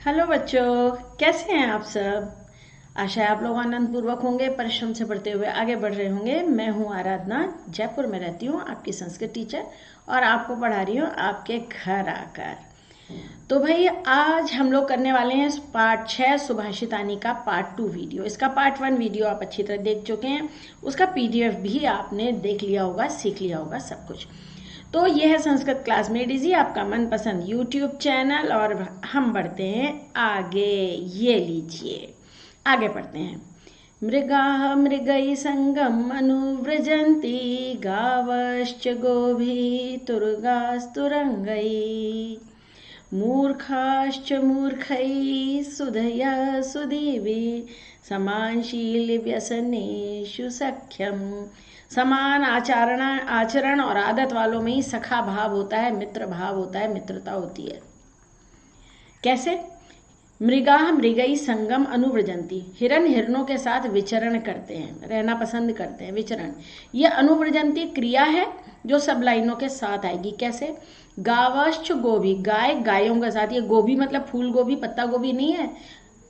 Hello बच्चों, कैसे हैं आप सब। आशा है आप लोग आनंद पूर्वक होंगे, परिश्रम से पढ़ते हुए आगे बढ़ रहे होंगे। मैं हूं आराधना, जयपुर में रहती हूं, आपकी संस्कृत टीचर, और आपको पढ़ा रही हूं आपके घर आकर। तो भाई आज हम लोग करने वाले हैं पार्ट 6 सुभाषितानी का पार्ट 2 वीडियो। इसका पार्ट 1 वीडियो आप अच्छी तरह देख चुके हैं, उसका पीडीएफ भी आपने देख लिया होगा, सीख लिया होगा सब कुछ। तो यह है संस्कृत क्लास मेड इजी, आपका मनपसंद यूट्यूब चैनल, और हम बढ़ते हैं आगे। ये लीजिए, आगे बढ़ते हैं। मृगाः मृगैः संगम अनुव्रजन्ति, गावश्च गोभिः तुरगास्तुरंगैः, मूर्खाश्च मूर्खैः सुधया सुधीभिः, समानशील व्यसनेषु सख्यम। समान आचरण और आदत वालों में ही सखा भाव होता है, मित्र भाव होता है, मित्रता होती है। कैसे? मृगाः मृगैः संगम अनुव्रजन्ति, हिरण हिरणों के साथ विचरण करते हैं, रहना पसंद करते हैं, विचरण। यह अनुव्रजन्ति क्रिया है जो सब लाइनों के साथ आएगी। कैसे? गावश्च गोभी, गाय गायों के साथ। ये गोभी मतलब फूल गोभी, पत्ता गोभी नहीं है।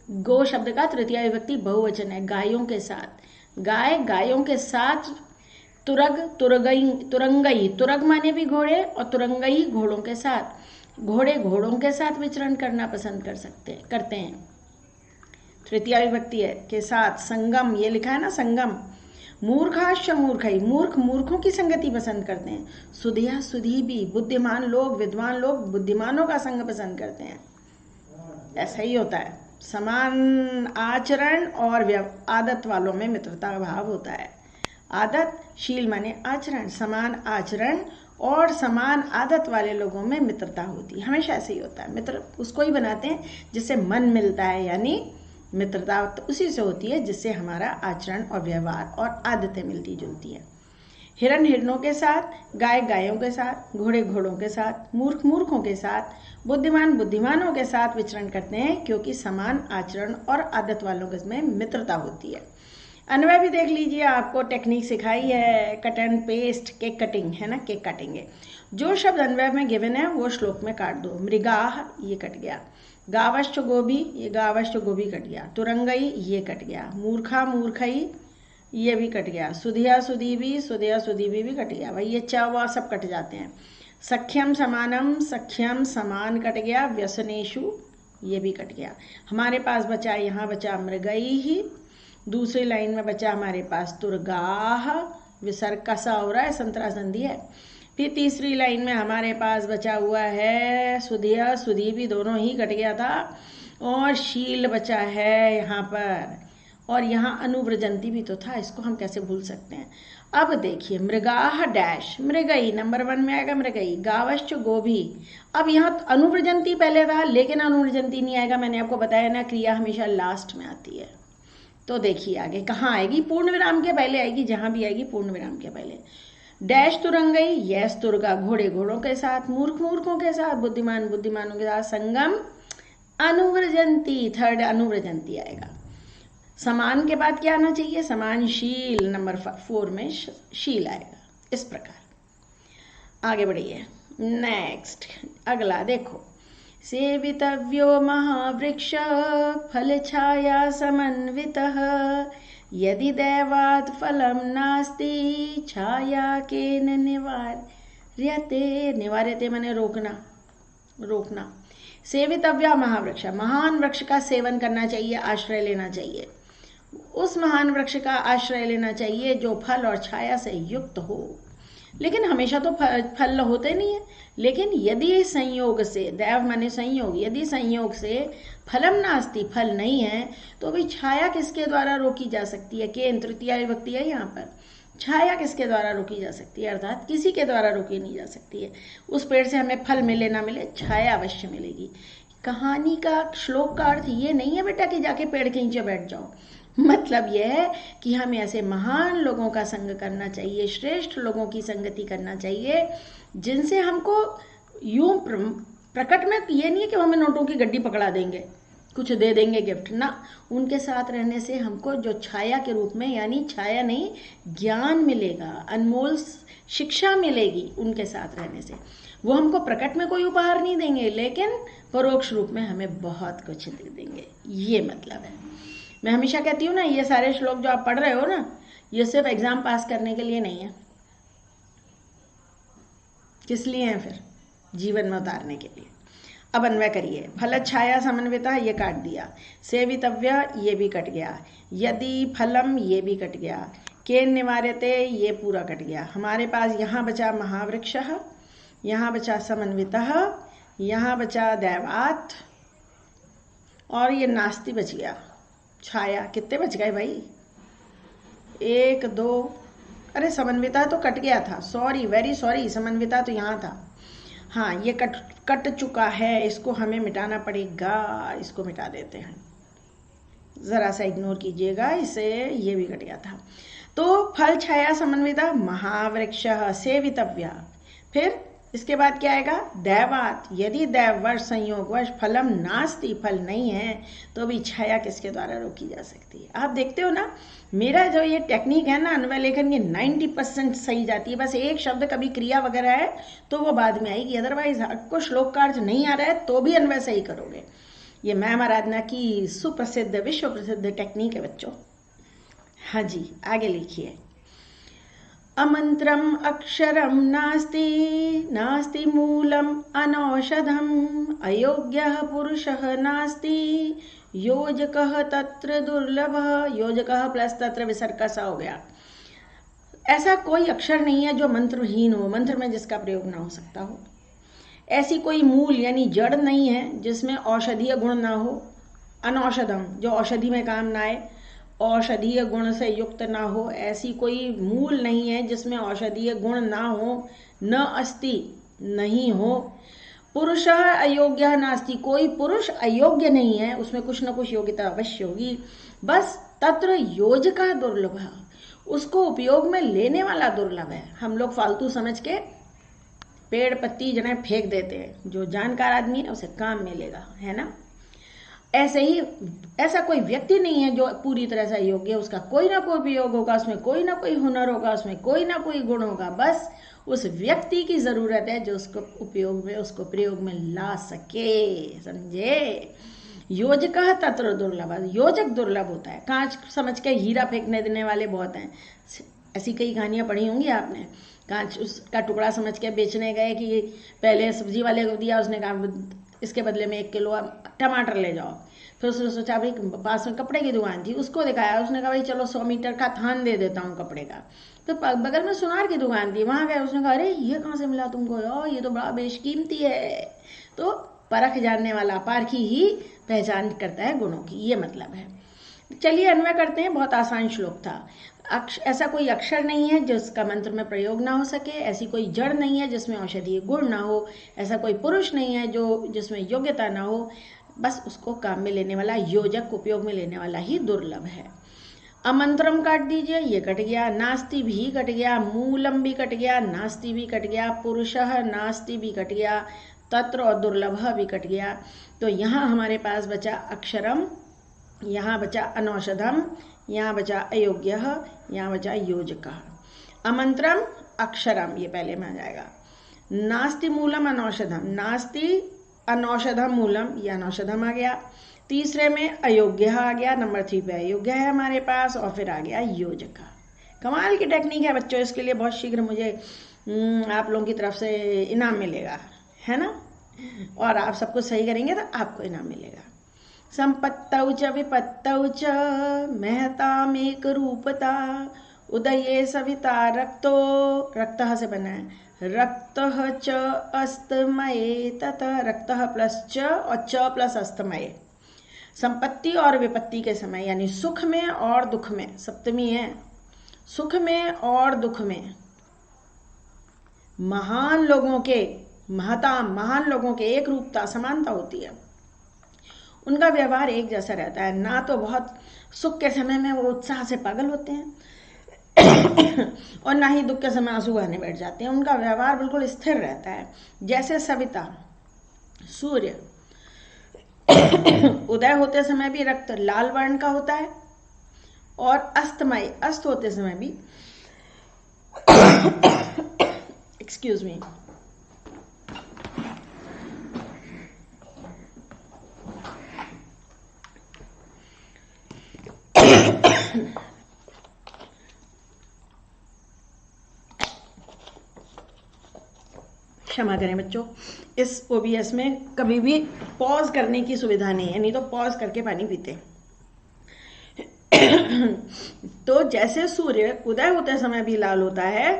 गो शब्द का तृतीय विभक्ति बहुवचन है, गायों के साथ। गाय गायों के साथ। तुरग तुरगई तुरंगई, तुरग माने भी घोड़े, और तुरंगई घोड़ों के साथ। घोड़े घोड़ों के साथ विचरण करना पसंद करते हैं। तृतीय विभक्ति है के साथ। संगम, ये लिखा है ना संगम। मूर्खाश्च मूर्खई, मूर्ख मूर्खों की संगति पसंद करते हैं। सुधिया सुधी भी, बुद्धिमान लोग विद्वान लोग बुद्धिमानों का संग पसंद करते हैं। ऐसा ही होता है। समान आचरण और आदत वालों में मित्रता का भाव होता है। आदत, शील माने आचरण, समान आचरण और समान आदत वाले लोगों में मित्रता होती है। हमेशा ऐसे ही होता है। मित्र उसको ही बनाते हैं जिससे मन मिलता है, यानी मित्रता तो उसी से होती है जिससे हमारा आचरण और व्यवहार और आदतें मिलती जुलती हैं। हिरण हिरणों के साथ, गाय गायों के साथ, घोड़े घोड़ों के साथ, मूर्ख मूर्खों के साथ, बुद्धिमान बुद्धिमानों के साथ विचरण करते हैं, क्योंकि समान आचरण और आदत वालों में मित्रता होती है। अन्वय भी देख लीजिए, आपको टेक्निक सिखाई है, cut and paste, cake cutting है ना, केक काटेंगे। जो शब्द अन्वय में गिवन है वो श्लोक में काट दो। मृगाह, ये कट गया। गावश्च गोभी, ये गावश्च गोभी कट गया। तुरंगई, ये कट गया। मूर्खा मूर्खई, ये भी कट गया। सुधिया सुधीवी भी कट गया। भाई ये चा वा सब कट जाते हैं। सख्यम समानम, सख्यम समान कट गया। व्यसनेशु, ये भी कट गया। हमारे पास बचा, यहाँ बचा मृगई ही। दूसरी लाइन में बचा हमारे पास तुरगाह, विसर्ग का सा हो रहा है, संतरा संधि है। फिर तीसरी लाइन में हमारे पास बचा हुआ है सुधिया सुधी भी, दोनों ही कट गया था। और शील बचा है यहाँ पर, और यहाँ अनुव्रजंती भी तो था, इसको हम कैसे भूल सकते हैं। अब देखिए, मृगाह डैश, मृगई नंबर 1 में आएगा मृगई। गावश्च गोभी, अब यहाँ अनुव्रजंती पहले था, लेकिन अनुव्रजंती नहीं आएगा। मैंने आपको बताया ना, क्रिया हमेशा लास्ट में आती है। तो देखिए आगे कहाँ आएगी, पूर्ण विराम के पहले आएगी, जहां भी आएगी पूर्ण विराम के पहले। डैश तुरंगई, यस तुरगा, घोड़े घोड़ों के साथ, मूर्ख मूर्खों के साथ, बुद्धिमान बुद्धिमानों के साथ। संगम अनुव्रजंती, थर्ड अनुव्रजंती आएगा। समान के बाद क्या आना चाहिए? समानशील, नंबर 4 में शील आएगा। इस प्रकार आगे बढ़िए। नेक्स्ट, अगला देखो। सेवितव्यो महावृक्ष फलछाया समन्वितः, यदि दैवात् फलं नास्ति छाया केन निवार्यते। निवार्यते माने रोकना, रोकना। सेवितव्या महावृक्ष, महान वृक्ष का सेवन करना चाहिए, आश्रय लेना चाहिए। उस महान वृक्ष का आश्रय लेना चाहिए जो फल और छाया से युक्त हो। लेकिन हमेशा तो फल होते नहीं है। लेकिन यदि संयोग से, दैव माने संयोग, यदि संयोग से फलम नास्ति, फल नहीं है, तो भी छाया किसके द्वारा रोकी जा सकती है? केन तृतीया विभक्ति है यहाँ पर। छाया किसके द्वारा रोकी जा सकती है? अर्थात किसी के द्वारा रोकी नहीं जा सकती है। उस पेड़ से हमें फल मिले ना मिले, छाया अवश्य मिलेगी। कहानी का, श्लोक का अर्थ ये नहीं है बेटा कि जाके पेड़ के नीचे बैठ जाओ। मतलब यह है कि हमें ऐसे महान लोगों का संग करना चाहिए, श्रेष्ठ लोगों की संगति करना चाहिए, जिनसे हमको यूं प्रकट में ये नहीं है कि हमें नोटों की गड्डी पकड़ा देंगे, कुछ दे देंगे गिफ्ट ना। उनके साथ रहने से हमको जो छाया के रूप में, यानी छाया नहीं ज्ञान मिलेगा, अनमोल शिक्षा मिलेगी उनके साथ रहने से। वो हमको प्रकट में कोई उपहार नहीं देंगे, लेकिन परोक्ष रूप में हमें बहुत कुछ दे देंगे। ये मतलब है। मैं हमेशा कहती हूँ ना, ये सारे श्लोक जो आप पढ़ रहे हो ना, ये सिर्फ एग्जाम पास करने के लिए नहीं है। किस लिए है फिर? जीवन में उतारने के लिए। अब अन्वय करिए। फल छाया समन्विता, ये काट दिया। सेवितव्य, ये भी कट गया। यदि फलम, ये भी कट गया। केन निवार्यते, ये पूरा कट गया। हमारे पास यहाँ बचा महावृक्षः, यहाँ बचा समन्वितः, यहाँ बचा दैवात, और ये नास्ति बच गया। छाया कितने बच गए भाई? 1 2, अरे समन्विता तो कट गया था, सॉरी, वेरी सॉरी, समन्विता तो यहाँ था। हाँ, ये कट चुका है, इसको हमें मिटाना पड़ेगा। इसको मिटा देते हैं, जरा सा इग्नोर कीजिएगा इसे, ये भी कट गया था। तो फल छाया समन्विता महावृक्षः सेवितव्य। फिर इसके बाद क्या आएगा? दैवात, यदि दैववश संयोगवश फलम नास्ति, फल नहीं है, तो भी छाया किसके द्वारा रोकी जा सकती है? आप देखते हो ना, मेरा जो ये टेक्निक है ना अन्वय लेखन की, 90% सही जाती है। बस एक शब्द कभी क्रिया वगैरह है तो वो बाद में आएगी, अदरवाइज आपको श्लोक कार्य नहीं आ रहा है तो भी अन्वय सही करोगे। ये मैम आराधना की सुप्रसिद्ध, विश्व प्रसिद्ध टेक्निक है बच्चों। हाँ जी, आगे लिखिए। अमंत्रम अक्षरम नास्ति, नास्ति मूलम अनौषधम, अयोग्यः पुरुषः नास्ति, योजकः तत्र दुर्लभः। योजकः प्लस तत्र विसर्ग का सा हो गया। ऐसा कोई अक्षर नहीं है जो मंत्रहीन हो, मंत्र में जिसका प्रयोग ना हो सकता हो। ऐसी कोई मूल यानी जड़ नहीं है जिसमें औषधीय गुण ना हो। अनौषधम, जो औषधि में काम ना आए, औषधीय गुण से युक्त ना हो, ऐसी कोई मूल नहीं है जिसमें औषधीय गुण ना हो। न अस्ति, नहीं हो। पुरुषः अयोग्यः नास्ति, कोई पुरुष अयोग्य नहीं है, उसमें कुछ न कुछ योग्यता अवश्य होगी। बस तत्र योजकः दुर्लभः, उसको उपयोग में लेने वाला दुर्लभ है। हम लोग फालतू समझ के पेड़ पत्ती जने फेंक देते हैं। जो जानकार आदमी है उसे काम में लेगा, है ना? ऐसे ही ऐसा कोई व्यक्ति नहीं है जो पूरी तरह से योग्य है। उसका कोई ना कोई उपयोग होगा, उसमें कोई ना कोई हुनर होगा, उसमें कोई ना कोई गुण होगा। बस उस व्यक्ति की जरूरत है जो उसको उपयोग में, उसको प्रयोग में ला सके, समझे? योजकः तत्र दुर्लभ, योजक दुर्लभ होता है। कांच समझ के हीरा फेंकने देने वाले बहुत हैं। ऐसी कई कहानियां पढ़ी होंगी आपने। कांच उसका टुकड़ा समझ के बेचने गए कि पहले सब्जी वाले को दिया, उसने कहा इसके बदले में 1 किलो टमाटर ले जाओ। फिर उसने सोचा भाई पास में कपड़े की दुकान थी, उसको दिखाया, उसने कहा भाई चलो 100 मीटर का थान दे देता हूँ कपड़े का। तो बगल में सुनार की दुकान थी, वहां गए, उसने कहा अरे ये कहाँ से मिला तुमको यार, ये तो बड़ा बेशकीमती है। तो परख जानने वाला पारखी ही पहचान करता है गुणों की, ये मतलब है। चलिए अन्वय करते हैं। बहुत आसान श्लोक था। ऐसा कोई अक्षर नहीं है जिसका मंत्र में प्रयोग ना हो सके, ऐसी कोई जड़ नहीं है जिसमें औषधीय गुण ना हो, ऐसा कोई पुरुष नहीं है जो जिसमें योग्यता ना हो। बस उसको काम में लेने वाला, योजक उपयोग में लेने वाला ही दुर्लभ है। अमंत्रम काट दीजिए, ये कट गया। नास्ति भी कट गया, मूलम भी कट गया, नास्ति भी कट गया, पुरुषः नास्ति भी कट गया, तत्र और दुर्लभ भी कट गया। तो यहाँ हमारे पास बचा अक्षरम, यहाँ बचा अनौषधम, यहाँ बचा अयोग्य, यहाँ बचा योजकः। अमंत्रम अक्षरम, ये पहले में आ जाएगा। नास्ति मूलम अनौषधम, नास्ति अनौषधम मूलम, ये अनौषधम आ गया। तीसरे में अयोग्य आ गया, नंबर 3 पे अयोग्य है हमारे पास, और फिर आ गया योजकः। कमाल की टेक्निक है बच्चों, इसके लिए बहुत शीघ्र मुझे आप लोगों की तरफ से इनाम मिलेगा, है ना? और आप सब कुछ सही करेंगे तो आपको इनाम मिलेगा। संपत्तौ च विपत्तौ च महतामेक रूपता, उदये सविता रक्तो, रक्तः से बना है, रक्तः च अस्तमये ततः, रक्तः प्लस च और च प्लस अस्तमये। संपत्ति और विपत्ति के समय, यानी सुख में और दुख में, सप्तमी है, सुख में और दुख में महान लोगों के, महता महान लोगों के एक रूपता, समानता होती है। उनका व्यवहार एक जैसा रहता है। ना तो बहुत सुख के समय में वो उत्साह से पागल होते हैं और ना ही दुख के समय आंसू बहाने बैठ जाते हैं। उनका व्यवहार बिल्कुल स्थिर रहता है। जैसे सविता, सूर्य उदय होते समय भी रक्त लाल वर्ण का होता है, और अस्तमय, अस्त होते समय भी एक्सक्यूज मी, क्षमा करें बच्चों, इस OBS में कभी भी पॉज करने की सुविधा नहीं है, नहीं तो पॉज करके पानी पीते। तो जैसे सूर्य उदय होते समय भी लाल होता है,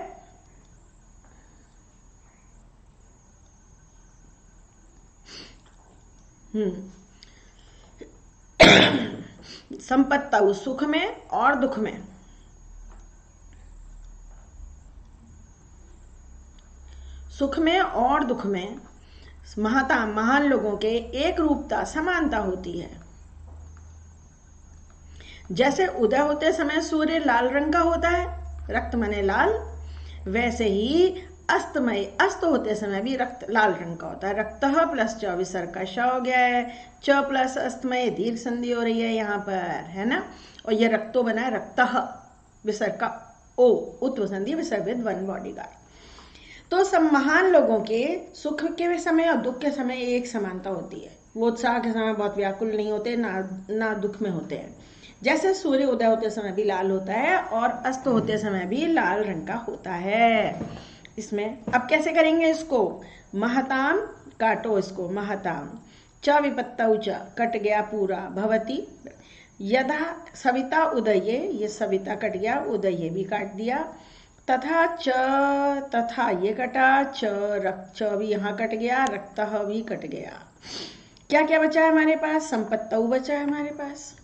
संपत्तौ सुख में और दुख में, सुख में और दुख में महान लोगों के एक रूपता समानता होती है। जैसे उदय होते समय सूर्य लाल रंग का होता है, रक्त माने लाल, वैसे ही अस्त होते समय भी रक्त लाल रंग का होता है। रक्तः प्लस च विसर्ग का श हो गया है, च प्लस अस्तमय दीर्घ संधि हो रही है यहाँ पर, है ना। और ये रक्तो बना है रक्तः, विसर्ग का ओ, उत्व संधि विसर्ग विद वन बॉडीगार्ड। तो सब महान लोगों के सुख के समय और दुख के समय एक समानता होती है। वो उत्साह के समय बहुत व्याकुल नहीं होते, ना दुख में होते हैं। जैसे सूर्य उदय होते समय भी लाल होता है और अस्त होते समय भी लाल रंग का होता है। इसमें अब कैसे करेंगे इसको, महताम काटो इसको, महताम च विपत्तौ च कट गया पूरा, भवती यदा सविता उदये, ये सविता कट गया, उदये भी काट दिया, तथा च, तथा ये कटा, च भी यहाँ कट गया, रक्तः भी कट गया। क्या क्या बचा है हमारे पास, संपत्तौ बचा है हमारे पास,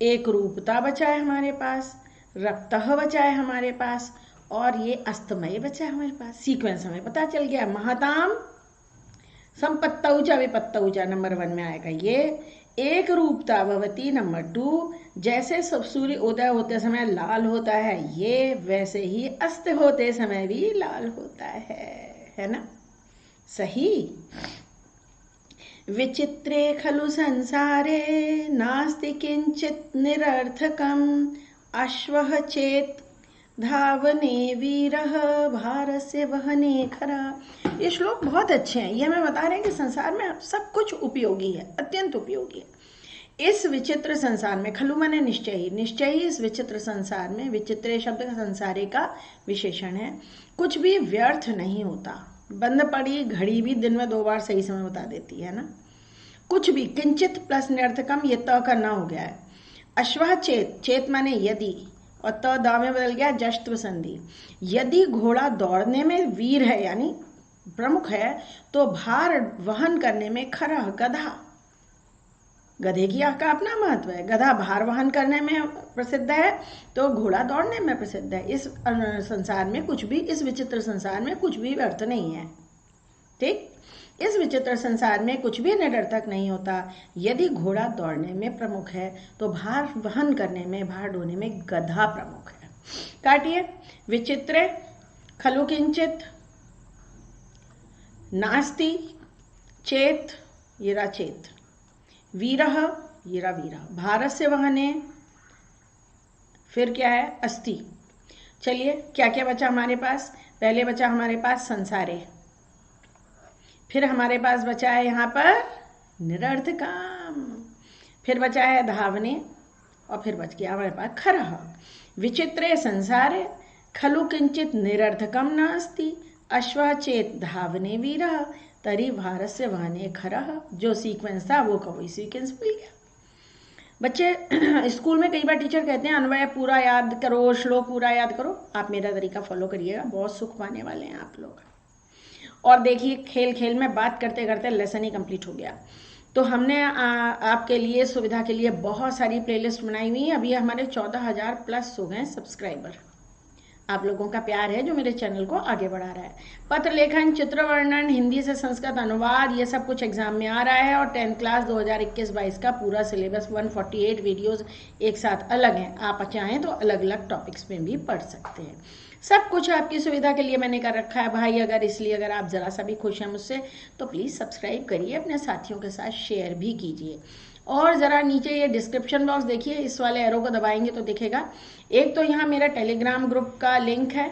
एक रूपता बचा है हमारे पास, रक्तः बचा है हमारे पास, और ये अस्तमय बचा है हमारे पास। सीक्वेंस हमें पता चल गया, महताम संपत्तौ च विपत्तौ च नंबर 1 में आएगा ये, एक रूपता भवती नंबर 2, जैसे सब सूर्य उदय होते समय लाल होता है ये, वैसे ही अस्त होते समय भी लाल होता है ना, सही। विचित्रे खलु संसारे नास्ति किंचित निरर्थकम, अश्वः चेत धावने वीरः भारस्य वहने खरा। ये श्लोक बहुत अच्छे हैं, ये हमें बता रहे हैं कि संसार में सब कुछ उपयोगी है, अत्यंत उपयोगी है। इस विचित्र संसार में, खलु माने निश्चय ही, निश्चय ही इस विचित्र संसार में, विचित्र शब्द का संसारे का विशेषण है, कुछ भी व्यर्थ नहीं होता। बंद पड़ी घड़ी भी दिन में 2 बार सही समय बता देती है ना, कुछ भी। किंचित प्लस निरर्थकम, ये त करना हो गया है। अश्वः चेत, चेत माने यदि, और त द में बदल गया जश्त्व संधि। यदि घोड़ा दौड़ने में वीर है यानी प्रमुख है, तो भार वहन करने में खरह, गधा, गधे की का अपना महत्व है। गधा भार वहन करने में प्रसिद्ध है, तो घोड़ा दौड़ने में प्रसिद्ध है। इस संसार में कुछ भी, इस विचित्र संसार में कुछ भी व्यर्थ नहीं है, ठीक। इस विचित्र संसार में कुछ भी निरर्थक नहीं होता। यदि घोड़ा दौड़ने में प्रमुख है, तो भार वहन करने में, भार ढोने में गधा प्रमुख है। काटिए, विचित्रे खलु किंचित, नास्ति चेत, येरा चेत, वीरः, येरा वीरः, भारस्य वहने, फिर क्या है, अस्ति। चलिए क्या क्या बचा हमारे पास, पहले बचा हमारे पास संसारे, फिर हमारे पास बचा है यहाँ पर निरर्थकम, फिर बचा है धावने, और फिर बच गया हमारे पास खरः। विचित्रे संसारे खलु किंचित निरर्थकम नास्ति, अश्वः चेत धावने वीरः, तरी भारस्य वहने खरः। जो सीक्वेंस था वो का वही सीक्वेंस मिल गया। बच्चे स्कूल में कई बार टीचर कहते हैं अन्वय पूरा याद करो, श्लोक पूरा याद करो। आप मेरा तरीका फॉलो करिएगा, बहुत सुख पाने वाले हैं आप लोग। और देखिए खेल खेल में बात करते करते लेसन ही कंप्लीट हो गया। तो हमने आपके लिए, सुविधा के लिए बहुत सारी प्लेलिस्ट बनाई हुई है। अभी हमारे 14,000 प्लस हो गए सब्सक्राइबर। आप लोगों का प्यार है जो मेरे चैनल को आगे बढ़ा रहा है। पत्र लेखन, चित्र वर्णन, हिंदी से संस्कृत अनुवाद, ये सब कुछ एग्जाम में आ रहा है। और 10th क्लास 2021-22 का पूरा सिलेबस 148 वीडियोस एक साथ अलग हैं। आप चाहें तो अलग अलग टॉपिक्स में भी पढ़ सकते हैं। सब कुछ आपकी सुविधा के लिए मैंने कर रखा है भाई। अगर आप ज़रा सा भी खुश हैं मुझसे तो प्लीज़ सब्सक्राइब करिए, अपने साथियों के साथ शेयर भी कीजिए। और ज़रा नीचे ये डिस्क्रिप्शन बॉक्स देखिए, इस वाले एरो को दबाएंगे तो दिखेगा। एक तो यहाँ मेरा टेलीग्राम ग्रुप का लिंक है,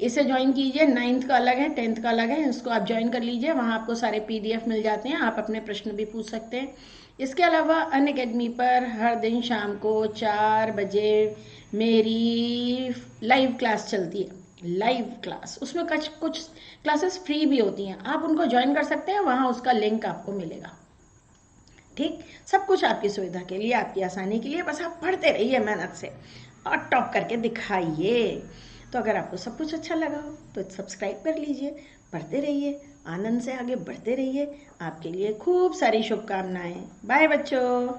इसे ज्वाइन कीजिए। 9th का अलग है, 10th का अलग है, इसको आप ज्वाइन कर लीजिए। वहाँ आपको सारे PDF मिल जाते हैं, आप अपने प्रश्न भी पूछ सकते हैं। इसके अलावा अनअकैडमी पर हर दिन शाम को 4 बजे मेरी लाइव क्लास चलती है। लाइव क्लास, उसमें कुछ क्लासेस फ्री भी होती हैं, आप उनको ज्वाइन कर सकते हैं, वहाँ उसका लिंक आपको मिलेगा। ठीक, सब कुछ आपकी सुविधा के लिए, आपकी आसानी के लिए, बस आप पढ़ते रहिए मेहनत से और टॉप करके दिखाइए। तो अगर आपको सब कुछ अच्छा लगा हो तो सब्सक्राइब कर लीजिए, पढ़ते रहिए, आनंद से आगे बढ़ते रहिए। आपके लिए खूब सारी शुभकामनाएं। बाय बच्चों।